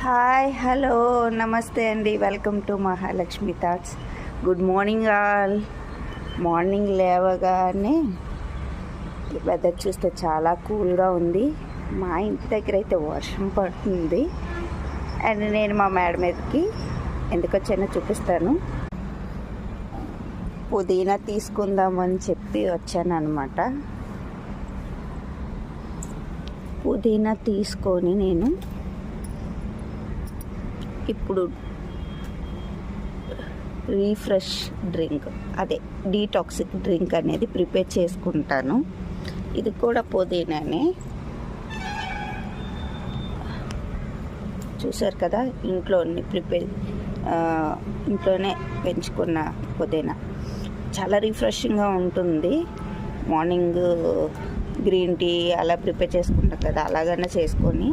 Hi hello నమస్తే అండి, welcome to Mahalakshmi thoughts. Good morning all. Morning లేవగానే వెదర్ చూస్తే చాలా కూల్గా ఉంది. మా ఇంటి దగ్గర అయితే వర్షం పడుతుంది. అండ్ నేను మా మేడ మీదకి ఎందుకు వచ్చానో చూపిస్తాను. పుదీనా తీసుకుందామని చెప్పి వచ్చాను అనమాట. పుదీనా తీసుకొని నేను ఇప్పుడు రీఫ్రెష్ డ్రింక్, అదే డీటాక్సిక్ డ్రింక్ అనేది ప్రిపేర్ చేసుకుంటాను. ఇది కూడా పుదీనానే, చూసారు కదా, ఇంట్లోనే పెంచుకున్న పుదీనా. చాలా రిఫ్రెషింగ్గా ఉంటుంది. మార్నింగ్ గ్రీన్ టీ అలా ప్రిపేర్ చేసుకుంటాం కదా, అలాగనే చేసుకొని